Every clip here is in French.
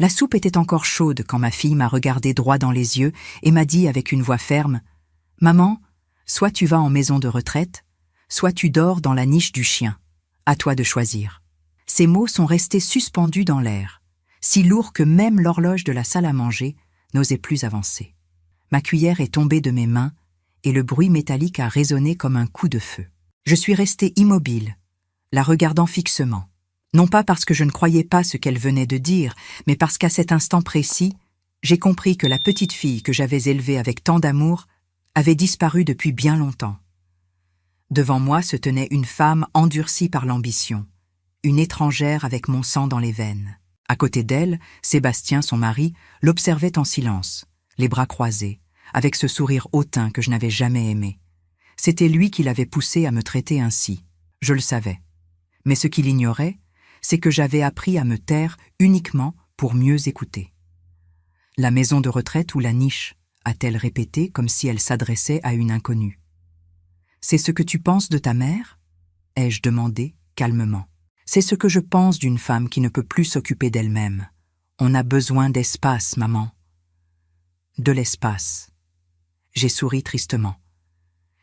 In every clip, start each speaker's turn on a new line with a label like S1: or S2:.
S1: La soupe était encore chaude quand ma fille m'a regardé droit dans les yeux et m'a dit avec une voix ferme « Maman, soit tu vas en maison de retraite, soit tu dors dans la niche du chien. À toi de choisir. » Ces mots sont restés suspendus dans l'air, si lourds que même l'horloge de la salle à manger n'osait plus avancer. Ma cuillère est tombée de mes mains et le bruit métallique a résonné comme un coup de feu. Je suis restée immobile, la regardant fixement. Non pas parce que je ne croyais pas ce qu'elle venait de dire, mais parce qu'à cet instant précis, j'ai compris que la petite fille que j'avais élevée avec tant d'amour avait disparu depuis bien longtemps. Devant moi se tenait une femme endurcie par l'ambition, une étrangère avec mon sang dans les veines. À côté d'elle, Sébastien, son mari, l'observait en silence, les bras croisés, avec ce sourire hautain que je n'avais jamais aimé. C'était lui qui l'avait poussé à me traiter ainsi. Je le savais. Mais ce qu'il ignorait, c'est que j'avais appris à me taire uniquement pour mieux écouter. « La maison de retraite ou la niche ?» a-t-elle répété comme si elle s'adressait à une inconnue. « C'est ce que tu penses de ta mère ?» ai-je demandé calmement. « C'est ce que je pense d'une femme qui ne peut plus s'occuper d'elle-même. On a besoin d'espace, maman. » De l'espace. J'ai souri tristement.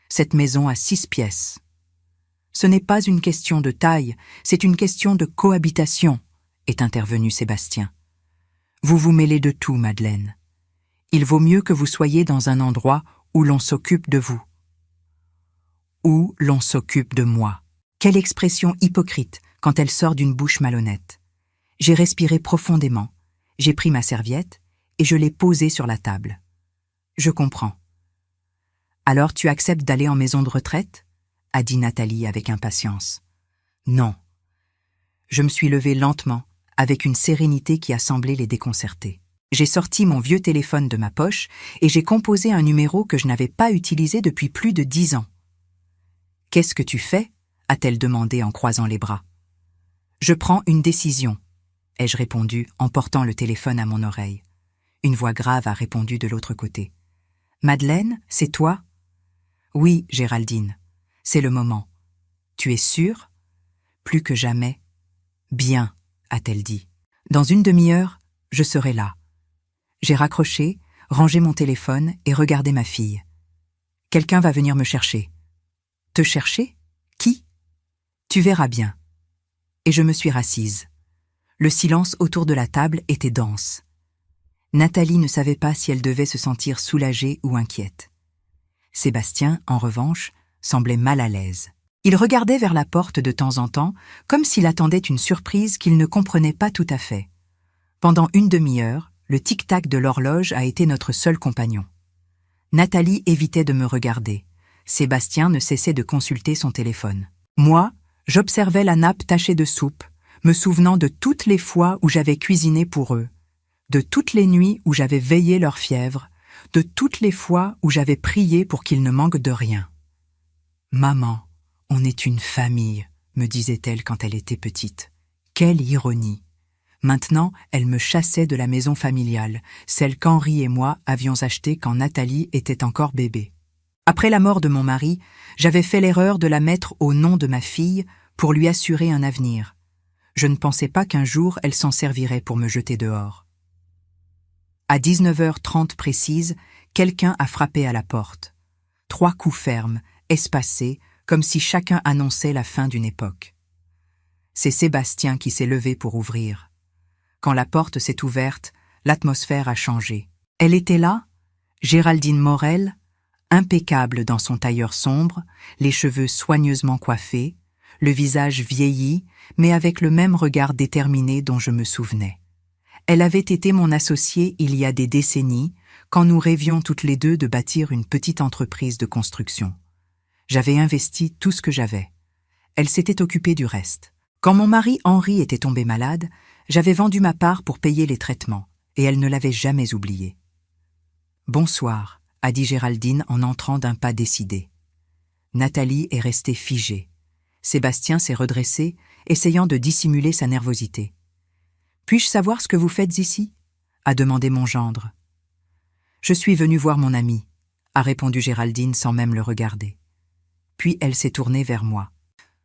S1: Cette maison a 6 pièces. Ce n'est pas une question de taille, c'est une question de cohabitation, est intervenu Sébastien. Vous vous mêlez de tout, Madeleine. Il vaut mieux que vous soyez dans un endroit où l'on s'occupe de vous. Où l'on s'occupe de moi. Quelle expression hypocrite quand elle sort d'une bouche malhonnête. J'ai respiré profondément, j'ai pris ma serviette et je l'ai posée sur la table. Je comprends. Alors tu acceptes d'aller en maison de retraite ? A dit Nathalie avec impatience. Non. Je me suis levée lentement, avec une sérénité qui a semblé les déconcerter. J'ai sorti mon vieux téléphone de ma poche et j'ai composé un numéro que je n'avais pas utilisé depuis plus de 10 ans. « Qu'est-ce que tu fais ?» a-t-elle demandé en croisant les bras. « Je prends une décision », ai-je répondu en portant le téléphone à mon oreille. Une voix grave a répondu de l'autre côté. « Madeleine, c'est toi ?»« Oui, Géraldine. C'est le moment. Tu es sûre ? » ?»« Plus que jamais. »« Bien, » a-t-elle dit. « Dans une demi-heure, je serai là. » J'ai raccroché, rangé mon téléphone et regardé ma fille. « Quelqu'un va venir me chercher. »« Te chercher ? Qui ? » ?»« Tu verras bien. » Et je me suis rassise. Le silence autour de la table était dense. Nathalie ne savait pas si elle devait se sentir soulagée ou inquiète. Sébastien, en revanche, semblait mal à l'aise. Il regardait vers la porte de temps en temps, comme s'il attendait une surprise qu'il ne comprenait pas tout à fait. Pendant une demi-heure, le tic-tac de l'horloge a été notre seul compagnon. Nathalie évitait de me regarder. Sébastien ne cessait de consulter son téléphone. Moi, j'observais la nappe tachée de soupe, me souvenant de toutes les fois où j'avais cuisiné pour eux, de toutes les nuits où j'avais veillé leur fièvre, de toutes les fois où j'avais prié pour qu'ils ne manquent de rien. « Maman, on est une famille », me disait-elle quand elle était petite. Quelle ironie! Maintenant, elle me chassait de la maison familiale, celle qu'Henri et moi avions achetée quand Nathalie était encore bébé. Après la mort de mon mari, j'avais fait l'erreur de la mettre au nom de ma fille pour lui assurer un avenir. Je ne pensais pas qu'un jour elle s'en servirait pour me jeter dehors. À 19h30 précise, quelqu'un a frappé à la porte. 3 coups fermes, espacés, comme si chacun annonçait la fin d'une époque. C'est Sébastien qui s'est levé pour ouvrir. Quand la porte s'est ouverte, l'atmosphère a changé. Elle était là, Géraldine Morel, impeccable dans son tailleur sombre, les cheveux soigneusement coiffés, le visage vieilli, mais avec le même regard déterminé dont je me souvenais. Elle avait été mon associée il y a des décennies, quand nous rêvions toutes les deux de bâtir une petite entreprise de construction. J'avais investi tout ce que j'avais. Elle s'était occupée du reste. Quand mon mari Henri était tombé malade, j'avais vendu ma part pour payer les traitements, et elle ne l'avait jamais oublié. « Bonsoir », a dit Géraldine en entrant d'un pas décidé. Nathalie est restée figée. Sébastien s'est redressé, essayant de dissimuler sa nervosité. « Puis-je savoir ce que vous faites ici ?» a demandé mon gendre. « Je suis venue voir mon ami », a répondu Géraldine sans même le regarder. Puis elle s'est tournée vers moi.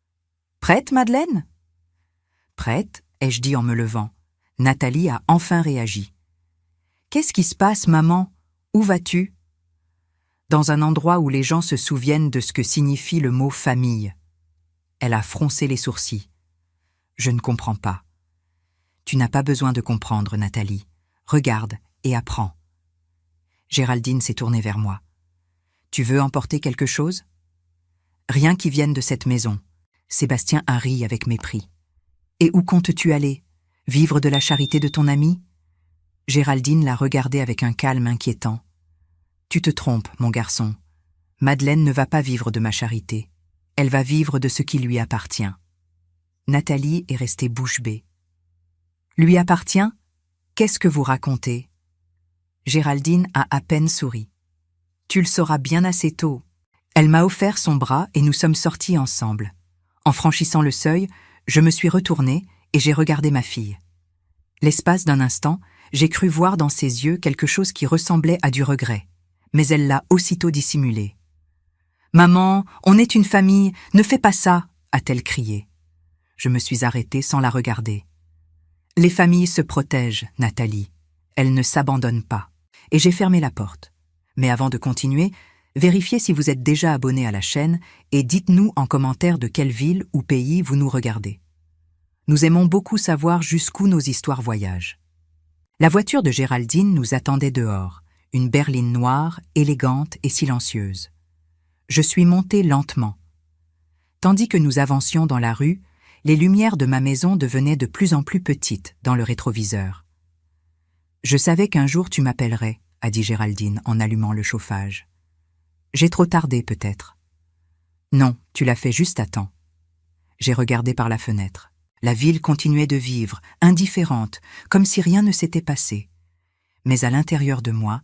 S1: « Prête, Madeleine ?»« Prête ?» ai-je dit en me levant. Nathalie a enfin réagi. « Qu'est-ce qui se passe, maman? Où vas-tu » ? Dans un endroit où les gens se souviennent de ce que signifie le mot famille. Elle a froncé les sourcils. Je ne comprends pas. Tu n'as pas besoin de comprendre, Nathalie. Regarde et apprends. Géraldine s'est tournée vers moi. Tu veux emporter quelque chose ? Rien qui vienne de cette maison. Sébastien a ri avec mépris. Et où comptes-tu aller ? Vivre de la charité de ton ami ? Géraldine l'a regardé avec un calme inquiétant. Tu te trompes, mon garçon. Madeleine ne va pas vivre de ma charité. Elle va vivre de ce qui lui appartient. Nathalie est restée bouche bée. Lui appartient ? Qu'est-ce que vous racontez ? Géraldine a à peine souri. Tu le sauras bien assez tôt. Elle m'a offert son bras et nous sommes sortis ensemble. En franchissant le seuil, je me suis retournée et j'ai regardé ma fille. L'espace d'un instant, j'ai cru voir dans ses yeux quelque chose qui ressemblait à du regret, mais elle l'a aussitôt dissimulé. « Maman, on est une famille, ne fais pas ça !» a-t-elle crié. Je me suis arrêtée sans la regarder. « Les familles se protègent, Nathalie. Elles ne s'abandonnent pas. » Et j'ai fermé la porte. Mais avant de continuer, vérifiez si vous êtes déjà abonné à la chaîne et dites-nous en commentaire de quelle ville ou pays vous nous regardez. Nous aimons beaucoup savoir jusqu'où nos histoires voyagent. La voiture de Géraldine nous attendait dehors, une berline noire, élégante et silencieuse. Je suis montée lentement. Tandis que nous avancions dans la rue, les lumières de ma maison devenaient de plus en plus petites dans le rétroviseur. « Je savais qu'un jour tu m'appellerais », a dit Géraldine en allumant le chauffage. « J'ai trop tardé peut-être. »« Non, tu l'as fait juste à temps. » J'ai regardé par la fenêtre. La ville continuait de vivre, indifférente, comme si rien ne s'était passé. Mais à l'intérieur de moi,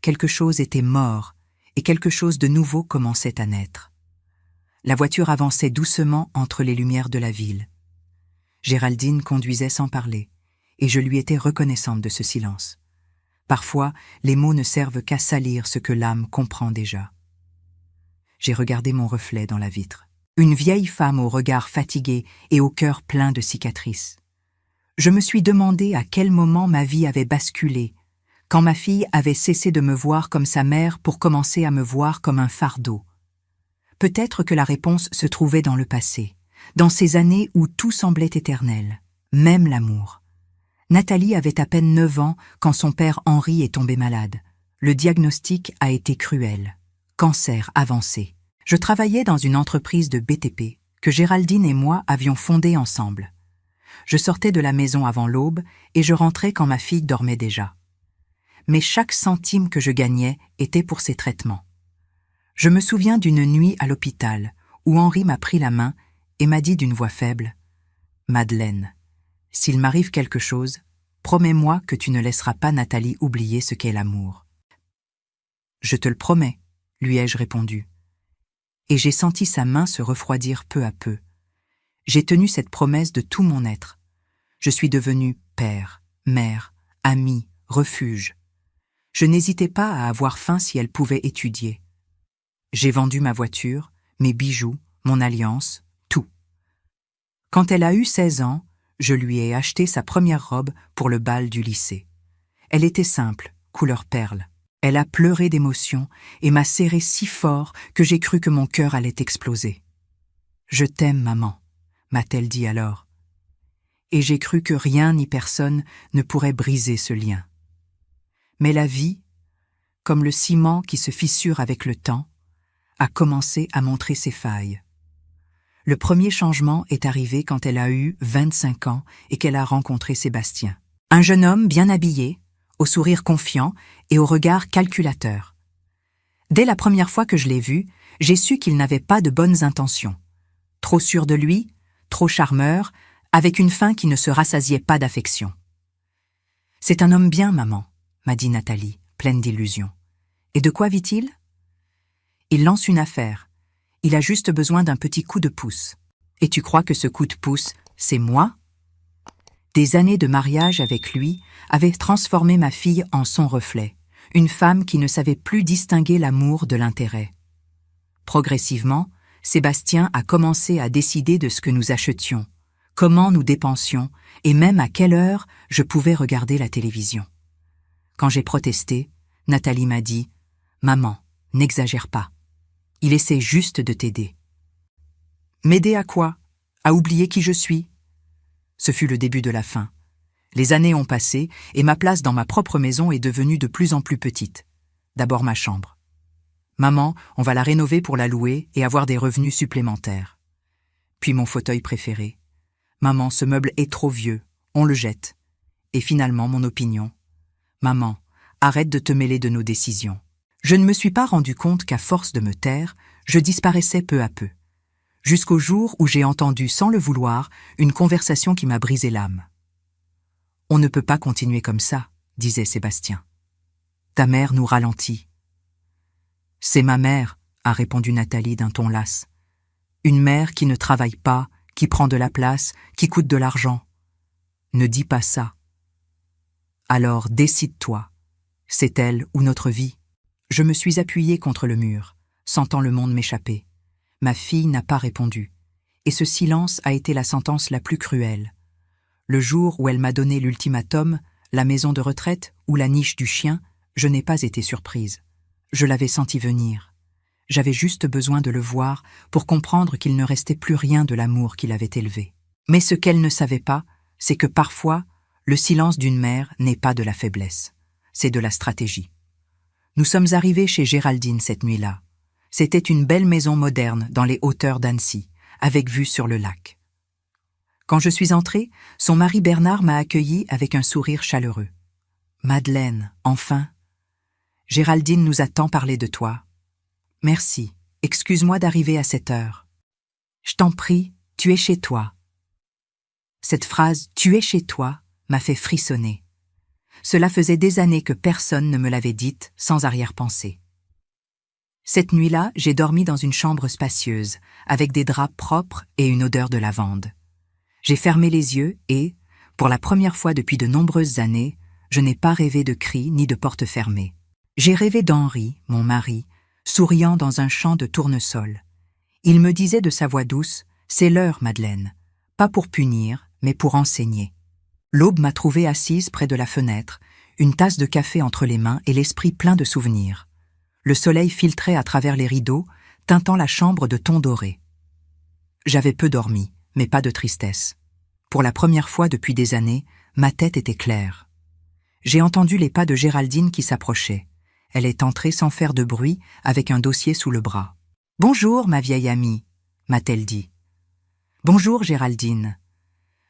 S1: quelque chose était mort et quelque chose de nouveau commençait à naître. La voiture avançait doucement entre les lumières de la ville. Géraldine conduisait sans parler, et je lui étais reconnaissante de ce silence. Parfois, les mots ne servent qu'à salir ce que l'âme comprend déjà. J'ai regardé mon reflet dans la vitre. Une vieille femme au regard fatigué et au cœur plein de cicatrices. Je me suis demandé à quel moment ma vie avait basculé, quand ma fille avait cessé de me voir comme sa mère pour commencer à me voir comme un fardeau. Peut-être que la réponse se trouvait dans le passé, dans ces années où tout semblait éternel, même l'amour. Nathalie avait à peine 9 ans quand son père Henri est tombé malade. Le diagnostic a été cruel. Cancer avancé. Je travaillais dans une entreprise de BTP que Géraldine et moi avions fondée ensemble. Je sortais de la maison avant l'aube et je rentrais quand ma fille dormait déjà. Mais chaque centime que je gagnais était pour ses traitements. Je me souviens d'une nuit à l'hôpital où Henri m'a pris la main et m'a dit d'une voix faible « Madeleine, s'il m'arrive quelque chose, promets-moi que tu ne laisseras pas Nathalie oublier ce qu'est l'amour. » « Je te le promets, lui ai-je répondu. Et j'ai senti sa main se refroidir peu à peu. J'ai tenu cette promesse de tout mon être. Je suis devenu père, mère, ami, refuge. Je n'hésitais pas à avoir faim si elle pouvait étudier. J'ai vendu ma voiture, mes bijoux, mon alliance, tout. Quand elle a eu 16 ans, je lui ai acheté sa première robe pour le bal du lycée. Elle était simple, couleur perle. Elle a pleuré d'émotion et m'a serré si fort que j'ai cru que mon cœur allait exploser. « Je t'aime, maman », m'a-t-elle dit alors. Et j'ai cru que rien ni personne ne pourrait briser ce lien. Mais la vie, comme le ciment qui se fissure avec le temps, a commencé à montrer ses failles. Le premier changement est arrivé quand elle a eu 25 ans et qu'elle a rencontré Sébastien. Un jeune homme bien habillé, au sourire confiant et au regard calculateur. Dès la première fois que je l'ai vu, j'ai su qu'il n'avait pas de bonnes intentions. Trop sûr de lui, trop charmeur, avec une faim qui ne se rassasiait pas d'affection. « C'est un homme bien, maman », m'a dit Nathalie, pleine d'illusions. « Et de quoi vit-il » ? « Il lance une affaire. Il a juste besoin d'un petit coup de pouce. Et tu crois que ce coup de pouce, c'est moi ?» Des années de mariage avec lui avaient transformé ma fille en son reflet, une femme qui ne savait plus distinguer l'amour de l'intérêt. Progressivement, Sébastien a commencé à décider de ce que nous achetions, comment nous dépensions et même à quelle heure je pouvais regarder la télévision. Quand j'ai protesté, Nathalie m'a dit « Maman, n'exagère pas. Il essaie juste de t'aider. » M'aider à quoi? À oublier qui je suis? Ce fut le début de la fin. Les années ont passé et ma place dans ma propre maison est devenue de plus en plus petite. D'abord ma chambre. Maman, on va la rénover pour la louer et avoir des revenus supplémentaires. Puis mon fauteuil préféré. Maman, ce meuble est trop vieux, on le jette. Et finalement mon opinion. Maman, arrête de te mêler de nos décisions. Je ne me suis pas rendu compte qu'à force de me taire, je disparaissais peu à peu. Jusqu'au jour où j'ai entendu, sans le vouloir, une conversation qui m'a brisé l'âme. « On ne peut pas continuer comme ça, » disait Sébastien. « Ta mère nous ralentit. »« C'est ma mère, » a répondu Nathalie d'un ton las. « Une mère qui ne travaille pas, qui prend de la place, qui coûte de l'argent. Ne dis pas ça. Alors décide-toi. C'est elle ou notre vie. » Je me suis appuyée contre le mur, sentant le monde m'échapper. Ma fille n'a pas répondu, et ce silence a été la sentence la plus cruelle. Le jour où elle m'a donné l'ultimatum, la maison de retraite ou la niche du chien, je n'ai pas été surprise. Je l'avais senti venir. J'avais juste besoin de le voir pour comprendre qu'il ne restait plus rien de l'amour qu'il avait élevé. Mais ce qu'elle ne savait pas, c'est que parfois, le silence d'une mère n'est pas de la faiblesse, c'est de la stratégie. Nous sommes arrivés chez Géraldine cette nuit-là. C'était une belle maison moderne dans les hauteurs d'Annecy, avec vue sur le lac. Quand je suis entrée, son mari Bernard m'a accueillie avec un sourire chaleureux. « Madeleine, enfin. Géraldine nous a tant parlé de toi. Merci, excuse-moi d'arriver à cette heure. Je t'en prie, tu es chez toi. » Cette phrase « tu es chez toi » m'a fait frissonner. Cela faisait des années que personne ne me l'avait dite sans arrière-pensée. Cette nuit-là, j'ai dormi dans une chambre spacieuse, avec des draps propres et une odeur de lavande. J'ai fermé les yeux et, pour la première fois depuis de nombreuses années, je n'ai pas rêvé de cris ni de portes fermées. J'ai rêvé d'Henri, mon mari, souriant dans un champ de tournesol. Il me disait de sa voix douce « C'est l'heure, Madeleine, pas pour punir, mais pour enseigner. » L'aube m'a trouvée assise près de la fenêtre, une tasse de café entre les mains et l'esprit plein de souvenirs. Le soleil filtrait à travers les rideaux, teintant la chambre de tons dorés. J'avais peu dormi, mais pas de tristesse. Pour la première fois depuis des années, ma tête était claire. J'ai entendu les pas de Géraldine qui s'approchaient. Elle est entrée sans faire de bruit, avec un dossier sous le bras. « Bonjour, ma vieille amie », m'a-t-elle dit. « Bonjour, Géraldine.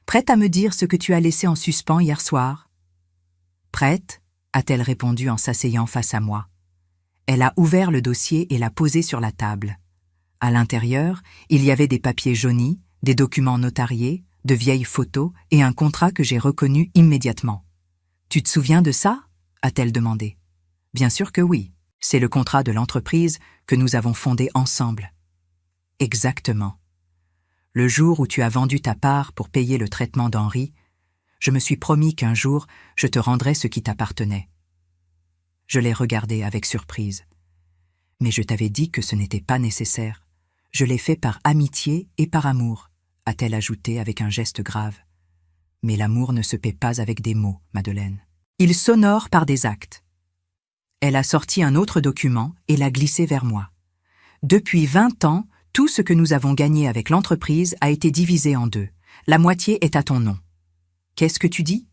S1: Prête à me dire ce que tu as laissé en suspens hier soir ?»« Prête », a-t-elle répondu en s'asseyant face à moi. Elle a ouvert le dossier et l'a posé sur la table. À l'intérieur, il y avait des papiers jaunis, des documents notariés, de vieilles photos et un contrat que j'ai reconnu immédiatement. « Tu te souviens de ça ?» a-t-elle demandé. « Bien sûr que oui. C'est le contrat de l'entreprise que nous avons fondée ensemble. » « Exactement. Le jour où tu as vendu ta part pour payer le traitement d'Henri, je me suis promis qu'un jour, je te rendrais ce qui t'appartenait. » Je l'ai regardé avec surprise. « Mais je t'avais dit que ce n'était pas nécessaire. Je l'ai fait par amitié et par amour, » a-t-elle ajouté avec un geste grave. « Mais l'amour ne se paie pas avec des mots, Madeleine. Il s'honore par des actes. » Elle a sorti un autre document et l'a glissé vers moi. « Depuis 20 ans, tout ce que nous avons gagné avec l'entreprise a été divisé en deux. La moitié est à ton nom. » « Qu'est-ce que tu dis ? »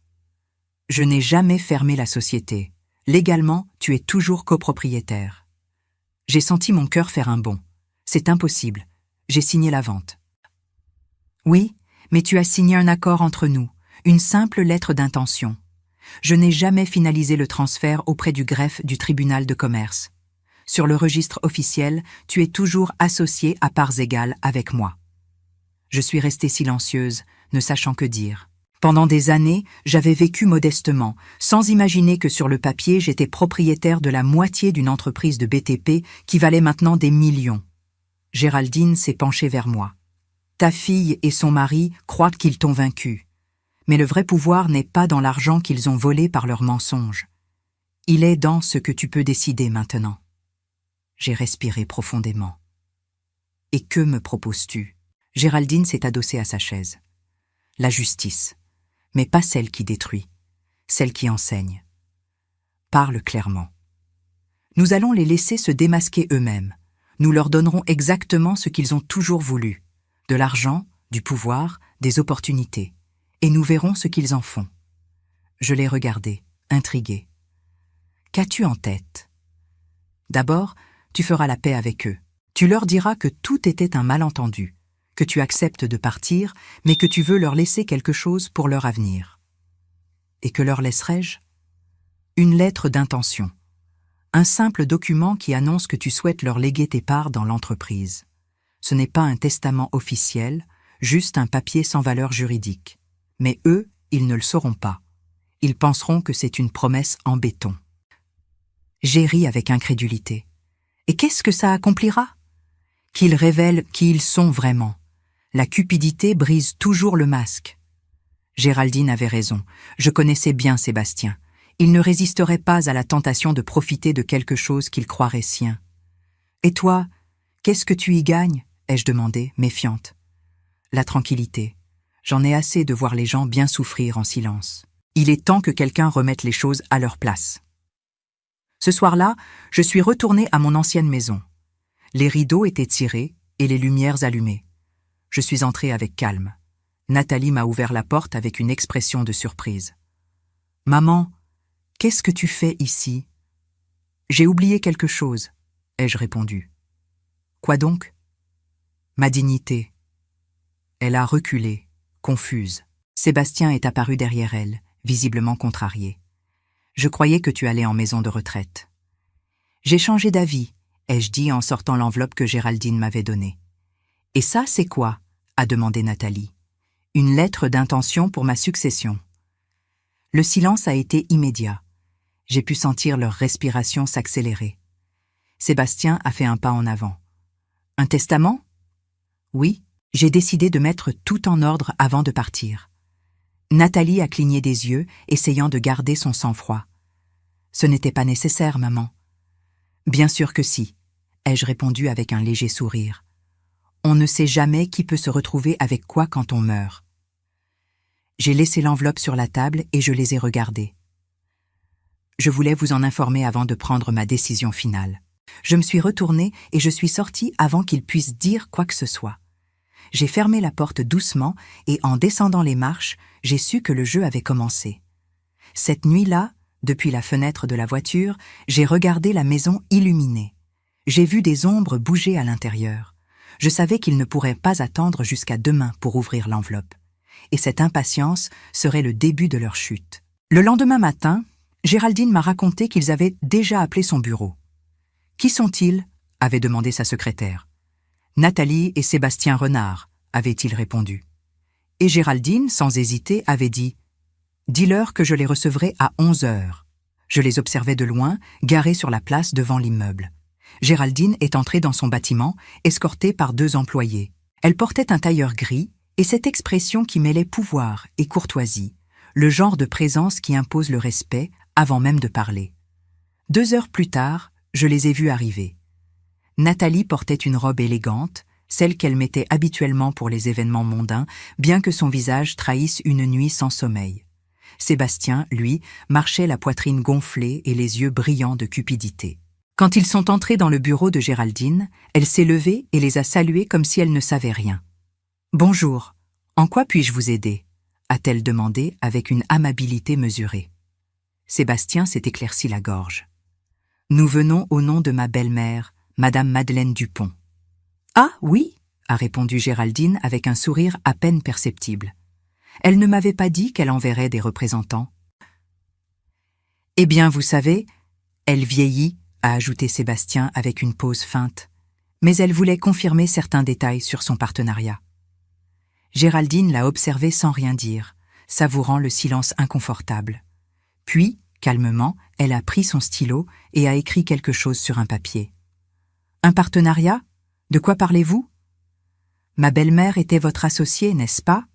S1: « Je n'ai jamais fermé la société. Légalement, tu es toujours copropriétaire. » J'ai senti mon cœur faire un bond. C'est impossible. J'ai signé la vente. « Oui, mais tu as signé un accord entre nous, une simple lettre d'intention. Je n'ai jamais finalisé le transfert auprès du greffe du tribunal de commerce. Sur le registre officiel, tu es toujours associé à parts égales avec moi. » Je suis restée silencieuse, ne sachant que dire. Pendant des années, j'avais vécu modestement, sans imaginer que sur le papier, j'étais propriétaire de la moitié d'une entreprise de BTP qui valait maintenant des millions. Géraldine s'est penchée vers moi. « Ta fille et son mari croient qu'ils t'ont vaincu. Mais le vrai pouvoir n'est pas dans l'argent qu'ils ont volé par leurs mensonges. Il est dans ce que tu peux décider maintenant. » J'ai respiré profondément. « Et que me proposes-tu » Géraldine s'est adossée à sa chaise. la justice, mais pas celle qui détruit, celle qui enseigne. Parle clairement. Nous allons les laisser se démasquer eux-mêmes. Nous leur donnerons exactement ce qu'ils ont toujours voulu, de l'argent, du pouvoir, des opportunités, et nous verrons ce qu'ils en font. Je les regardais, intrigué. Qu'as-tu en tête? D'abord, tu feras la paix avec eux. Tu leur diras que tout était un malentendu, que tu acceptes de partir, mais que tu veux leur laisser quelque chose pour leur avenir. Et que leur laisserai-je? Une lettre d'intention. Un simple document qui annonce que tu souhaites leur léguer tes parts dans l'entreprise. Ce n'est pas un testament officiel, juste un papier sans valeur juridique. Mais eux, ils ne le sauront pas. Ils penseront que c'est une promesse en béton. J'ai ri avec incrédulité. Et qu'est-ce que ça accomplira? Qu'ils révèlent qui ils sont vraiment. La cupidité brise toujours le masque. Géraldine avait raison. Je connaissais bien Sébastien. Il ne résisterait pas à la tentation de profiter de quelque chose qu'il croirait sien. « Et toi, qu'est-ce que tu y gagnes ?» ai-je demandé, méfiante. « La tranquillité. J'en ai assez de voir les gens bien souffrir en silence. Il est temps que quelqu'un remette les choses à leur place. » Ce soir-là, je suis retournée à mon ancienne maison. Les rideaux étaient tirés et les lumières allumées. Je suis entrée avec calme. Nathalie m'a ouvert la porte avec une expression de surprise. « Maman, qu'est-ce que tu fais ici ?»« J'ai oublié quelque chose, » ai-je répondu. « Quoi donc ?»« Ma dignité. » Elle a reculé, confuse. Sébastien est apparu derrière elle, visiblement contrarié. « Je croyais que tu allais en maison de retraite. »« J'ai changé d'avis, » ai-je dit en sortant l'enveloppe que Géraldine m'avait donnée. « Et ça, c'est quoi ?» a demandé Nathalie. « Une lettre d'intention pour ma succession. » Le silence a été immédiat. J'ai pu sentir leur respiration s'accélérer. Sébastien a fait un pas en avant. « Un testament ?» « Oui, j'ai décidé de mettre tout en ordre avant de partir. » Nathalie a cligné des yeux, essayant de garder son sang-froid. « Ce n'était pas nécessaire, maman. »« Bien sûr que si, » ai-je répondu avec un léger sourire. « On ne sait jamais qui peut se retrouver avec quoi quand on meurt. » J'ai laissé l'enveloppe sur la table et je les ai regardées. Je voulais vous en informer avant de prendre ma décision finale. Je me suis retournée et je suis sortie avant qu'ils puissent dire quoi que ce soit. J'ai fermé la porte doucement et en descendant les marches, j'ai su que le jeu avait commencé. Cette nuit-là, depuis la fenêtre de la voiture, j'ai regardé la maison illuminée. J'ai vu des ombres bouger à l'intérieur. Je savais qu'ils ne pourraient pas attendre jusqu'à demain pour ouvrir l'enveloppe. Et cette impatience serait le début de leur chute. Le lendemain matin, Géraldine m'a raconté qu'ils avaient déjà appelé son bureau. « Qui sont-ils » avait demandé sa secrétaire. « Nathalie et Sébastien Renard » avait-il répondu. Et Géraldine, sans hésiter, avait dit « Dis-leur que je les recevrai à 11h. » Je les observais de loin, garés sur la place devant l'immeuble. Géraldine est entrée dans son bâtiment, escortée par 2 employés. Elle portait un tailleur gris, et cette expression qui mêlait pouvoir et courtoisie, le genre de présence qui impose le respect avant même de parler. 2 heures plus tard, je les ai vus arriver. Nathalie portait une robe élégante, celle qu'elle mettait habituellement pour les événements mondains, bien que son visage trahisse une nuit sans sommeil. Sébastien, lui, marchait la poitrine gonflée et les yeux brillants de cupidité. Quand ils sont entrés dans le bureau de Géraldine, elle s'est levée et les a salués comme si elle ne savait rien. « Bonjour, en quoi puis-je vous aider ?» a-t-elle demandé avec une amabilité mesurée. Sébastien s'est éclairci la gorge. « Nous venons au nom de ma belle-mère, Madame Madeleine Dupont. »« Ah, oui !» a répondu Géraldine avec un sourire à peine perceptible. Elle ne m'avait pas dit qu'elle enverrait des représentants. « Eh bien, vous savez, elle vieillit, » a ajouté Sébastien avec une pause feinte, mais elle voulait confirmer certains détails sur son partenariat. Géraldine l'a observé sans rien dire, savourant le silence inconfortable. Puis, calmement, elle a pris son stylo et a écrit quelque chose sur un papier. « Un partenariat ? De quoi parlez-vous ? Ma belle-mère était votre associée, n'est-ce pas ?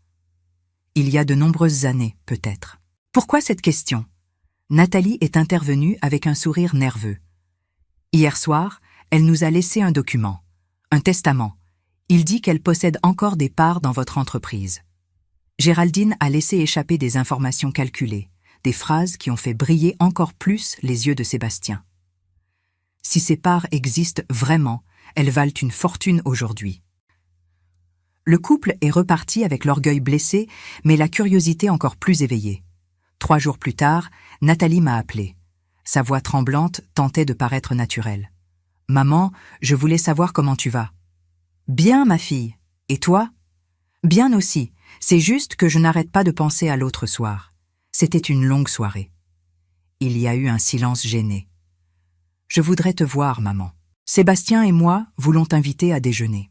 S1: Il y a de nombreuses années, peut-être. Pourquoi cette question ? Nathalie est intervenue avec un sourire nerveux. Hier soir, elle nous a laissé un document, un testament. Il dit qu'elle possède encore des parts dans votre entreprise. Géraldine a laissé échapper des informations calculées, des phrases qui ont fait briller encore plus les yeux de Sébastien. Si ces parts existent vraiment, elles valent une fortune aujourd'hui. Le couple est reparti avec l'orgueil blessé, mais la curiosité encore plus éveillée. 3 jours plus tard, Nathalie m'a appelé. Sa voix tremblante tentait de paraître naturelle. « Maman, je voulais savoir comment tu vas. »« Bien, ma fille. Et toi ?»« Bien aussi. C'est juste que je n'arrête pas de penser à l'autre soir. C'était une longue soirée. » Il y a eu un silence gêné. « Je voudrais te voir, maman. Sébastien et moi voulons t'inviter à déjeuner. »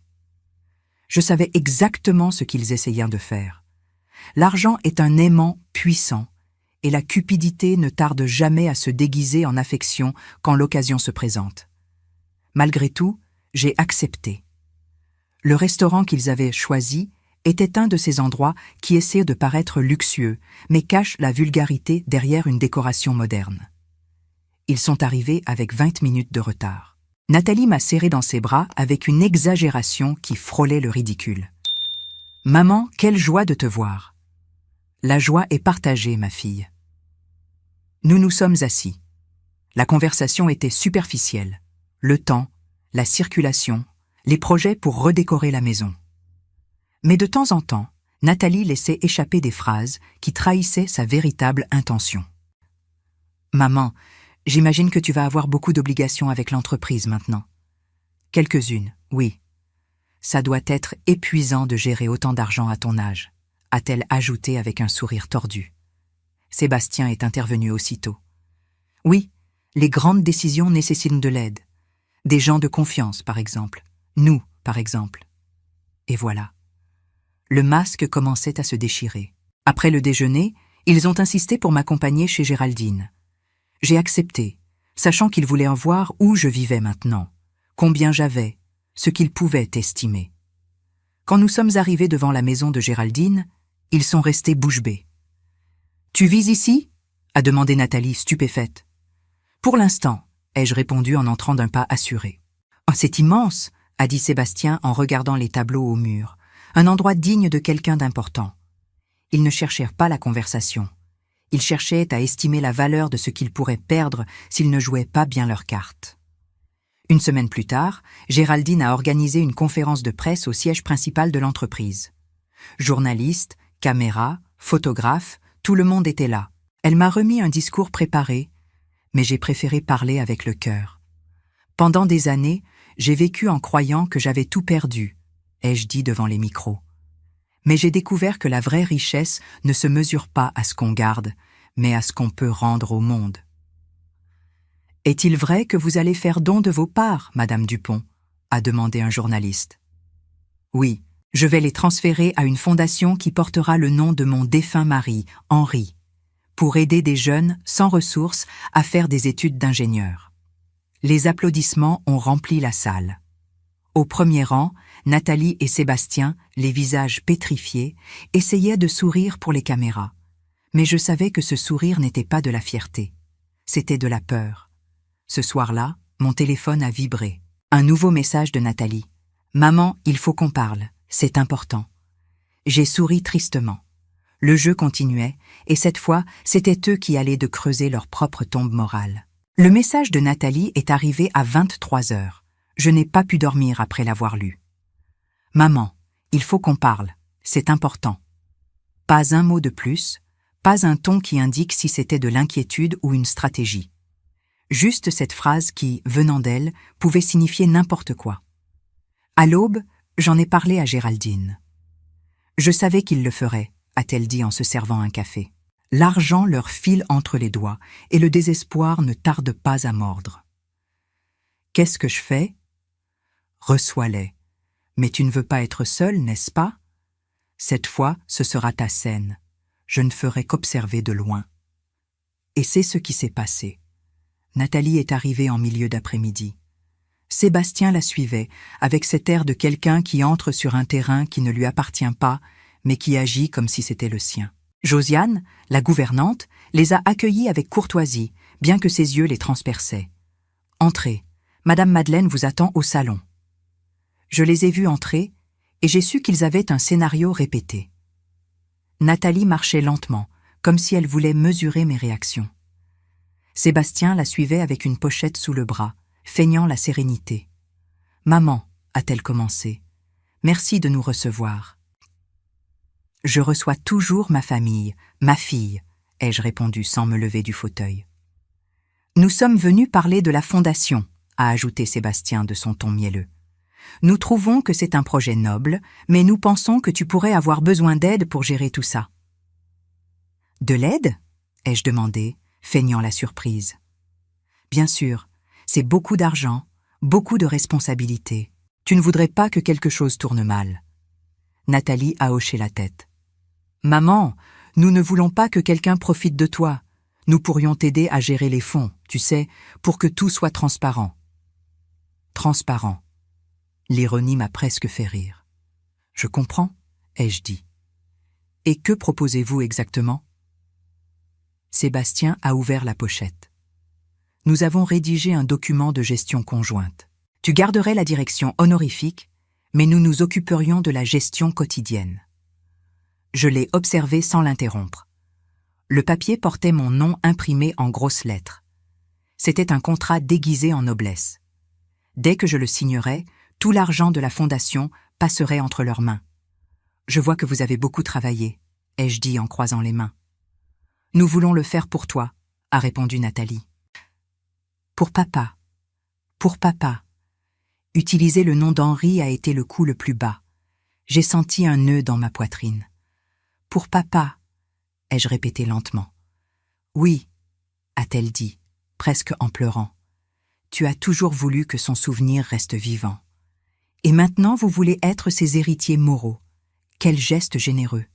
S1: Je savais exactement ce qu'ils essayaient de faire. L'argent est un aimant puissant, et la cupidité ne tarde jamais à se déguiser en affection quand l'occasion se présente. Malgré tout, j'ai accepté. Le restaurant qu'ils avaient choisi était un de ces endroits qui essaient de paraître luxueux, mais cachent la vulgarité derrière une décoration moderne. Ils sont arrivés avec 20 minutes de retard. Nathalie m'a serré dans ses bras avec une exagération qui frôlait le ridicule. « Maman, quelle joie de te voir !»« La joie est partagée, ma fille. » Nous nous sommes assis. La conversation était superficielle. Le temps, la circulation, les projets pour redécorer la maison. Mais de temps en temps, Nathalie laissait échapper des phrases qui trahissaient sa véritable intention. « Maman, j'imagine que tu vas avoir beaucoup d'obligations avec l'entreprise maintenant. »« Quelques-unes, oui. Ça doit être épuisant de gérer autant d'argent à ton âge, » a-t-elle ajouté avec un sourire tordu. Sébastien est intervenu aussitôt. « Oui, les grandes décisions nécessitent de l'aide. Des gens de confiance, par exemple. Nous, par exemple. » Et voilà. Le masque commençait à se déchirer. Après le déjeuner, ils ont insisté pour m'accompagner chez Géraldine. J'ai accepté, sachant qu'ils voulaient en voir où je vivais maintenant, combien j'avais, ce qu'ils pouvaient estimer. Quand nous sommes arrivés devant la maison de Géraldine, ils sont restés bouche bée. « Tu vis ici ?» a demandé Nathalie, stupéfaite. « Pour l'instant, » ai-je répondu en entrant d'un pas assuré. « Oh, c'est immense !» a dit Sébastien en regardant les tableaux au mur. Un endroit digne de quelqu'un d'important. Ils ne cherchèrent pas la conversation. Ils cherchaient à estimer la valeur de ce qu'ils pourraient perdre s'ils ne jouaient pas bien leurs cartes. Une semaine plus tard, Géraldine a organisé une conférence de presse au siège principal de l'entreprise. Journalistes, caméras, photographes, tout le monde était là. Elle m'a remis un discours préparé, mais j'ai préféré parler avec le cœur. Pendant des années, j'ai vécu en croyant que j'avais tout perdu, ai-je dit devant les micros. Mais j'ai découvert que la vraie richesse ne se mesure pas à ce qu'on garde, mais à ce qu'on peut rendre au monde. « Est-il vrai que vous allez faire don de vos parts, Madame Dupont ?» a demandé un journaliste. « Oui, je vais les transférer à une fondation qui portera le nom de mon défunt mari, Henri, pour aider des jeunes sans ressources à faire des études d'ingénieur. » Les applaudissements ont rempli la salle. Au premier rang, Nathalie et Sébastien, les visages pétrifiés, essayaient de sourire pour les caméras. Mais je savais que ce sourire n'était pas de la fierté. C'était de la peur. Ce soir-là, mon téléphone a vibré. Un nouveau message de Nathalie. « Maman, il faut qu'on parle. C'est important. » J'ai souri tristement. Le jeu continuait, et cette fois, c'était eux qui allaient de creuser leur propre tombe morale. Le message de Nathalie est arrivé à 23 heures. Je n'ai pas pu dormir après l'avoir lu. « Maman, il faut qu'on parle. C'est important. » Pas un mot de plus, pas un ton qui indique si c'était de l'inquiétude ou une stratégie. Juste cette phrase qui, venant d'elle, pouvait signifier n'importe quoi. À l'aube, j'en ai parlé à Géraldine. « Je savais qu'il le ferait, » a-t-elle dit en se servant un café. L'argent leur file entre les doigts et le désespoir ne tarde pas à mordre. Qu'est-ce que je fais ? Reçois-les. Mais tu ne veux pas être seule, n'est-ce pas ? Cette fois, ce sera ta scène. Je ne ferai qu'observer de loin. Et c'est ce qui s'est passé. Nathalie est arrivée en milieu d'après-midi. Sébastien la suivait, avec cet air de quelqu'un qui entre sur un terrain qui ne lui appartient pas, mais qui agit comme si c'était le sien. Josiane, la gouvernante, les a accueillis avec courtoisie, bien que ses yeux les transperçaient. « Entrez, Madame Madeleine vous attend au salon. » Je les ai vus entrer, et j'ai su qu'ils avaient un scénario répété. Nathalie marchait lentement, comme si elle voulait mesurer mes réactions. Sébastien la suivait avec une pochette sous le bras, feignant la sérénité. « Maman, a-t-elle commencé, merci de nous recevoir. »« Je reçois toujours ma famille, ma fille, » ai-je répondu sans me lever du fauteuil. « Nous sommes venus parler de la fondation, » a ajouté Sébastien de son ton mielleux. « Nous trouvons que c'est un projet noble, mais nous pensons que tu pourrais avoir besoin d'aide pour gérer tout ça. »« De l'aide » ai-je demandé, feignant la surprise. « Bien sûr, c'est beaucoup d'argent, beaucoup de responsabilités. Tu ne voudrais pas que quelque chose tourne mal. » Nathalie a hoché la tête. « Maman, nous ne voulons pas que quelqu'un profite de toi. Nous pourrions t'aider à gérer les fonds, tu sais, pour que tout soit transparent. » Transparent. L'ironie m'a presque fait rire. « Je comprends, » ai-je dit. « Et que proposez-vous exactement ?» Sébastien a ouvert la pochette. « Nous avons rédigé un document de gestion conjointe. Tu garderais la direction honorifique, mais nous nous occuperions de la gestion quotidienne. » Je l'ai observé sans l'interrompre. Le papier portait mon nom imprimé en grosses lettres. C'était un contrat déguisé en noblesse. Dès que je le signerais, tout l'argent de la fondation passerait entre leurs mains. « Je vois que vous avez beaucoup travaillé, » ai-je dit en croisant les mains. « Nous voulons le faire pour toi, » a répondu Nathalie. « Pour papa. Pour papa. » Utiliser le nom d'Henri a été le coup le plus bas. J'ai senti un nœud dans ma poitrine. « Pour papa, » ai-je répété lentement. « Oui, » a-t-elle dit, presque en pleurant. « Tu as toujours voulu que son souvenir reste vivant. Et maintenant vous voulez être ses héritiers moraux. Quel geste généreux. »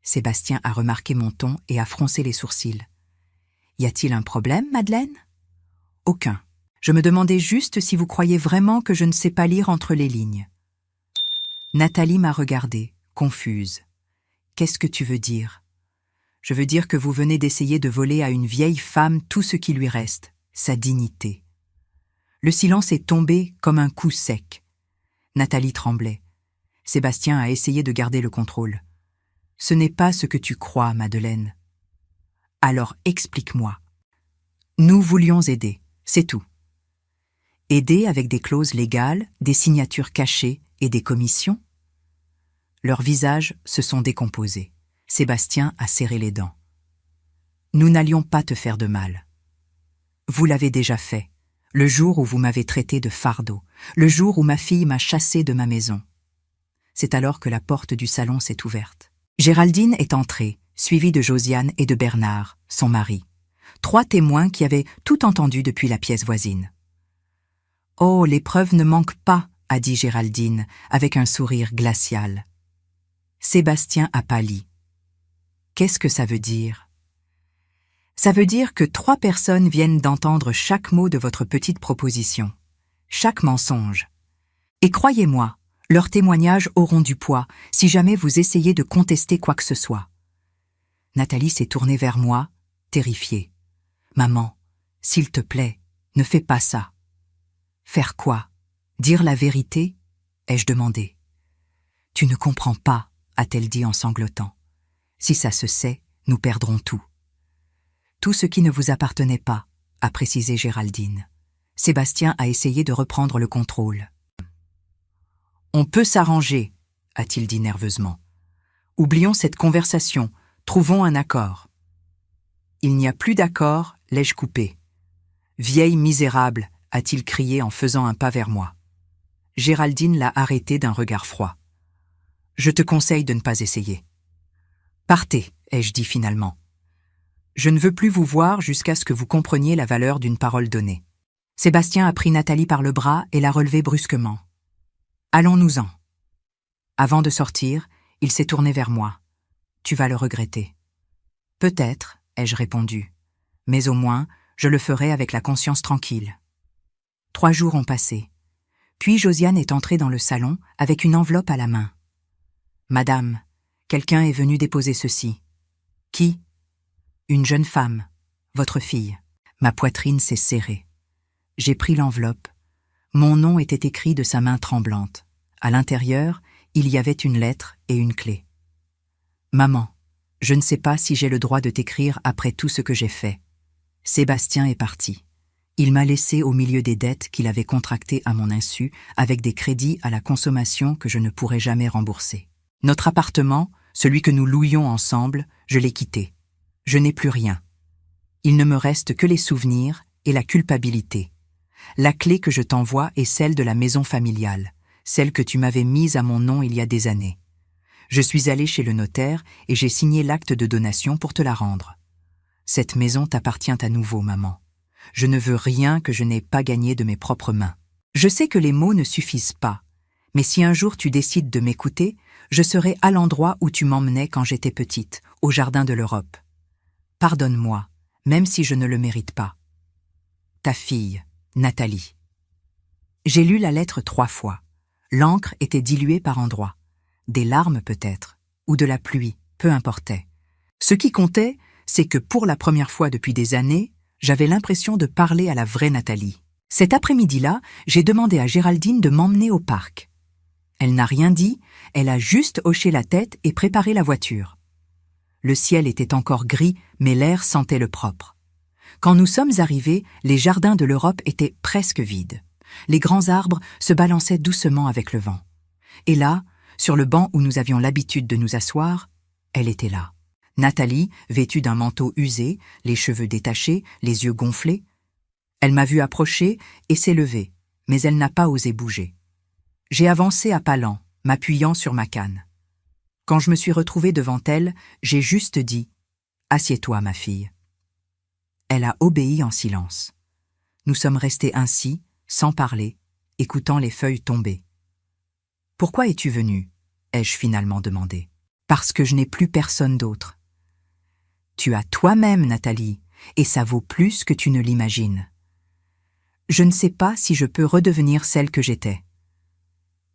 S1: Sébastien a remarqué mon ton et a froncé les sourcils. « Y a-t-il un problème, Madeleine ?»« Aucun. Je me demandais juste si vous croyez vraiment que je ne sais pas lire entre les lignes. » Nathalie m'a regardée, confuse. « Qu'est-ce que tu veux dire ?»« Je veux dire que vous venez d'essayer de voler à une vieille femme tout ce qui lui reste, sa dignité. » Le silence est tombé comme un coup sec. Nathalie tremblait. Sébastien a essayé de garder le contrôle. « Ce n'est pas ce que tu crois, Madeleine. »« Alors explique-moi. » « Nous voulions aider, c'est tout. » Aider avec des clauses légales, des signatures cachées et des commissions? Leurs visages se sont décomposés. Sébastien a serré les dents. « Nous n'allions pas te faire de mal. Vous l'avez déjà fait, le jour où vous m'avez traité de fardeau, le jour où ma fille m'a chassé de ma maison. » C'est alors que la porte du salon s'est ouverte. Géraldine est entrée, suivie de Josiane et de Bernard, son mari. 3 témoins qui avaient tout entendu depuis la pièce voisine. « Oh, les preuves ne manquent pas, » a dit Géraldine, avec un sourire glacial. Sébastien a pâli. « Qu'est-ce que ça veut dire ?»« Ça veut dire que 3 personnes viennent d'entendre chaque mot de votre petite proposition, chaque mensonge. Et croyez-moi, leurs témoignages auront du poids si jamais vous essayez de contester quoi que ce soit. » Nathalie s'est tournée vers moi, terrifiée. « Maman, s'il te plaît, ne fais pas ça. » « Faire quoi? Dire la vérité ?» ai-je demandé. « Tu ne comprends pas, » a-t-elle dit en sanglotant. « Si ça se sait, nous perdrons tout. » « Tout ce qui ne vous appartenait pas, » a précisé Géraldine. Sébastien a essayé de reprendre le contrôle. « On peut s'arranger, » a-t-il dit nerveusement. « Oublions cette conversation, trouvons un accord. »« Il n'y a plus d'accord, l'ai-je coupé. »« Vieille misérable !» a-t-il crié en faisant un pas vers moi. Géraldine l'a arrêté d'un regard froid. « Je te conseille de ne pas essayer. »« Partez, » ai-je dit finalement. « Je ne veux plus vous voir jusqu'à ce que vous compreniez la valeur d'une parole donnée. » Sébastien a pris Nathalie par le bras et l'a relevée brusquement. « Allons-nous-en. » Avant de sortir, il s'est tourné vers moi. « Tu vas le regretter. »« Peut-être, » ai-je répondu. « Mais au moins, je le ferai avec la conscience tranquille. » 3 jours ont passé. Puis Josiane est entrée dans le salon avec une enveloppe à la main. « Madame, quelqu'un est venu déposer ceci. »« Qui ?»« Une jeune femme, votre fille. » Ma poitrine s'est serrée. J'ai pris l'enveloppe. Mon nom était écrit de sa main tremblante. À l'intérieur, il y avait une lettre et une clé. Maman, je ne sais pas si j'ai le droit de t'écrire après tout ce que j'ai fait. Sébastien est parti. Il m'a laissé au milieu des dettes qu'il avait contractées à mon insu, avec des crédits à la consommation que je ne pourrai jamais rembourser. Notre appartement, celui que nous louions ensemble, je l'ai quitté. Je n'ai plus rien. Il ne me reste que les souvenirs et la culpabilité. La clé que je t'envoie est celle de la maison familiale, celle que tu m'avais mise à mon nom il y a des années. Je suis allé chez le notaire et j'ai signé l'acte de donation pour te la rendre. Cette maison t'appartient à nouveau, maman. Je ne veux rien que je n'ai pas gagné de mes propres mains. Je sais que les mots ne suffisent pas, mais si un jour tu décides de m'écouter, je serai à l'endroit où tu m'emmenais quand j'étais petite, au jardin de l'Europe. Pardonne-moi, même si je ne le mérite pas. Ta fille, Nathalie. J'ai lu la lettre 3 fois. L'encre était diluée par endroits. Des larmes peut-être, ou de la pluie, peu importait. Ce qui comptait, c'est que pour la première fois depuis des années, j'avais l'impression de parler à la vraie Nathalie. Cet après-midi-là, j'ai demandé à Géraldine de m'emmener au parc. Elle n'a rien dit, elle a juste hoché la tête et préparé la voiture. Le ciel était encore gris, mais l'air sentait le propre. Quand nous sommes arrivés, les jardins de l'Europe étaient presque vides. Les grands arbres se balançaient doucement avec le vent. Et là, sur le banc où nous avions l'habitude de nous asseoir, elle était là. Nathalie, vêtue d'un manteau usé, les cheveux détachés, les yeux gonflés. Elle m'a vu approcher et s'est levée, mais elle n'a pas osé bouger. J'ai avancé à pas lents, m'appuyant sur ma canne. Quand je me suis retrouvée devant elle, j'ai juste dit « Assieds-toi, ma fille ». Elle a obéi en silence. Nous sommes restés ainsi, sans parler, écoutant les feuilles tomber. « Pourquoi es-tu venue ?» ai-je finalement demandé. « Parce que je n'ai plus personne d'autre. » Tu as toi-même, Nathalie, et ça vaut plus que tu ne l'imagines. Je ne sais pas si je peux redevenir celle que j'étais.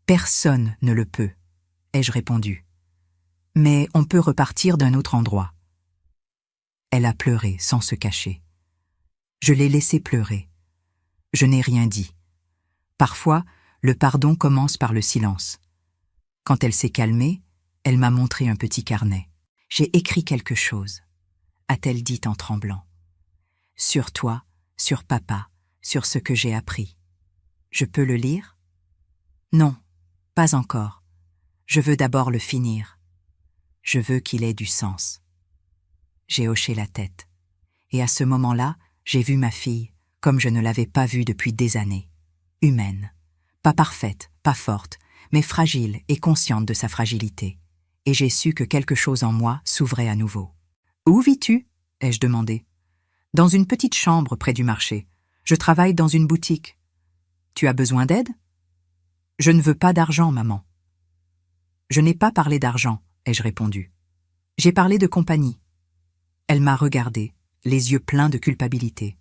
S1: Personne ne le peut, ai-je répondu. Mais on peut repartir d'un autre endroit. Elle a pleuré sans se cacher. Je l'ai laissée pleurer. Je n'ai rien dit. Parfois, le pardon commence par le silence. Quand elle s'est calmée, elle m'a montré un petit carnet. J'ai écrit quelque chose, a-t-elle dit en tremblant. Sur toi, sur papa, sur ce que j'ai appris. Je peux le lire? Non, pas encore. Je veux d'abord le finir. Je veux qu'il ait du sens. J'ai hoché la tête. Et à ce moment-là, j'ai vu ma fille, comme je ne l'avais pas vue depuis des années. Humaine. Pas parfaite, pas forte, mais fragile et consciente de sa fragilité. Et j'ai su que quelque chose en moi s'ouvrait à nouveau. « Où vis-tu » ai-je demandé. « Dans une petite chambre près du marché. Je travaille dans une boutique. Tu as besoin d'aide » ? « Je ne veux pas d'argent, maman. » « Je n'ai pas parlé d'argent, ai-je répondu. J'ai parlé de compagnie. Elle m'a regardé, les yeux pleins de culpabilité.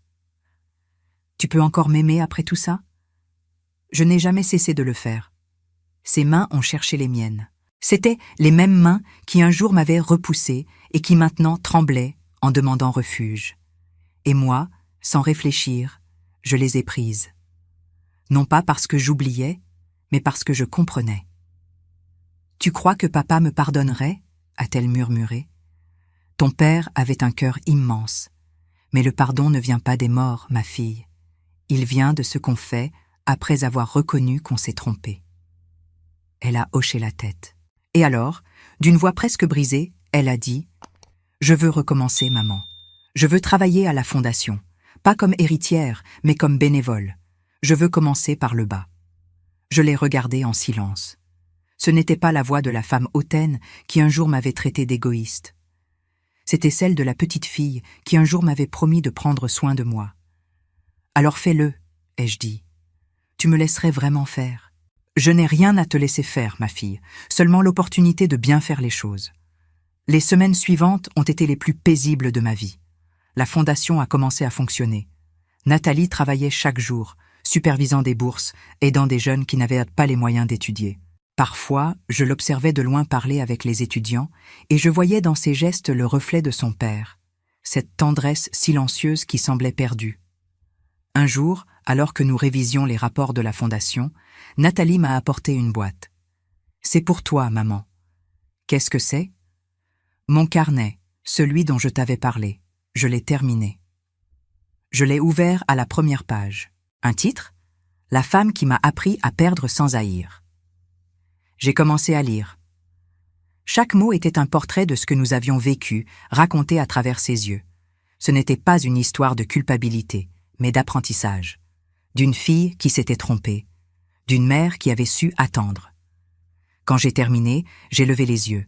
S1: « Tu peux encore m'aimer après tout ça ?» Je n'ai jamais cessé de le faire. Ses mains ont cherché les miennes. C'étaient les mêmes mains qui un jour m'avaient repoussée et qui maintenant tremblaient en demandant refuge. Et moi, sans réfléchir, je les ai prises. Non pas parce que j'oubliais, mais parce que je comprenais. « Tu crois que papa me pardonnerait » a-t-elle murmuré. Ton père avait un cœur immense. Mais le pardon ne vient pas des morts, ma fille. Il vient de ce qu'on fait après avoir reconnu qu'on s'est trompé. Elle a hoché la tête. Et alors, d'une voix presque brisée, elle a dit « Je veux recommencer, maman. Je veux travailler à la fondation. Pas comme héritière, mais comme bénévole. Je veux commencer par le bas. » Je l'ai regardée en silence. Ce n'était pas la voix de la femme hautaine qui un jour m'avait traité d'égoïste. C'était celle de la petite fille qui un jour m'avait promis de prendre soin de moi. « Alors fais-le, » ai-je dit. « Tu me laisserais vraiment faire. » Je n'ai rien à te laisser faire, ma fille, seulement l'opportunité de bien faire les choses. Les semaines suivantes ont été les plus paisibles de ma vie. La fondation a commencé à fonctionner. Nathalie travaillait chaque jour, supervisant des bourses, aidant des jeunes qui n'avaient pas les moyens d'étudier. Parfois, je l'observais de loin parler avec les étudiants et je voyais dans ses gestes le reflet de son père, cette tendresse silencieuse qui semblait perdue. Un jour, alors que nous révisions les rapports de la fondation, Nathalie m'a apporté une boîte. « C'est pour toi, maman. » « Qu'est-ce que c'est » Mon carnet, celui dont je t'avais parlé, je l'ai terminé. Je l'ai ouvert à la première page. Un titre ? La femme qui m'a appris à perdre sans haïr. J'ai commencé à lire. Chaque mot était un portrait de ce que nous avions vécu, raconté à travers ses yeux. Ce n'était pas une histoire de culpabilité, mais d'apprentissage. D'une fille qui s'était trompée, d'une mère qui avait su attendre. Quand j'ai terminé, j'ai levé les yeux.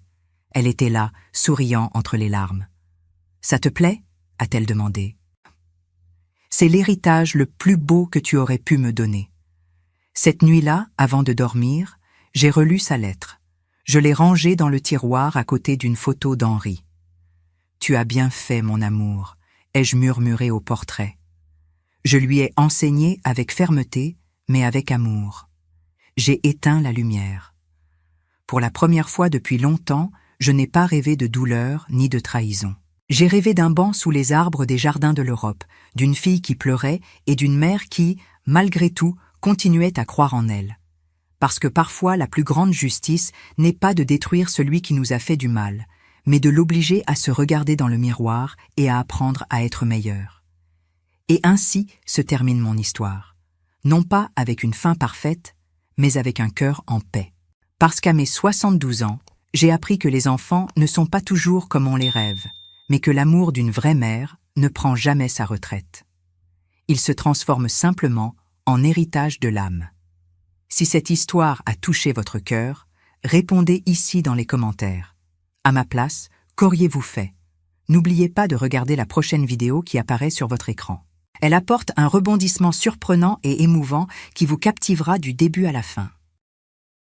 S1: Elle était là, souriant entre les larmes. « Ça te plaît ?» a-t-elle demandé. « C'est l'héritage le plus beau que tu aurais pu me donner. » Cette nuit-là, avant de dormir, j'ai relu sa lettre. Je l'ai rangée dans le tiroir à côté d'une photo d'Henri. « Tu as bien fait, mon amour », ai-je murmuré au portrait. Je lui ai enseigné avec fermeté, mais avec amour. J'ai éteint la lumière. Pour la première fois depuis longtemps, je n'ai pas rêvé de douleur ni de trahison. J'ai rêvé d'un banc sous les arbres des jardins de l'Europe, d'une fille qui pleurait et d'une mère qui, malgré tout, continuait à croire en elle. Parce que parfois la plus grande justice n'est pas de détruire celui qui nous a fait du mal, mais de l'obliger à se regarder dans le miroir et à apprendre à être meilleur. Et ainsi se termine mon histoire. Non pas avec une fin parfaite, mais avec un cœur en paix. Parce qu'à mes 72 ans, j'ai appris que les enfants ne sont pas toujours comme on les rêve, mais que l'amour d'une vraie mère ne prend jamais sa retraite. Il se transforme simplement en héritage de l'âme. Si cette histoire a touché votre cœur, répondez ici dans les commentaires. À ma place, qu'auriez-vous fait? N'oubliez pas de regarder la prochaine vidéo qui apparaît sur votre écran. Elle apporte un rebondissement surprenant et émouvant qui vous captivera du début à la fin.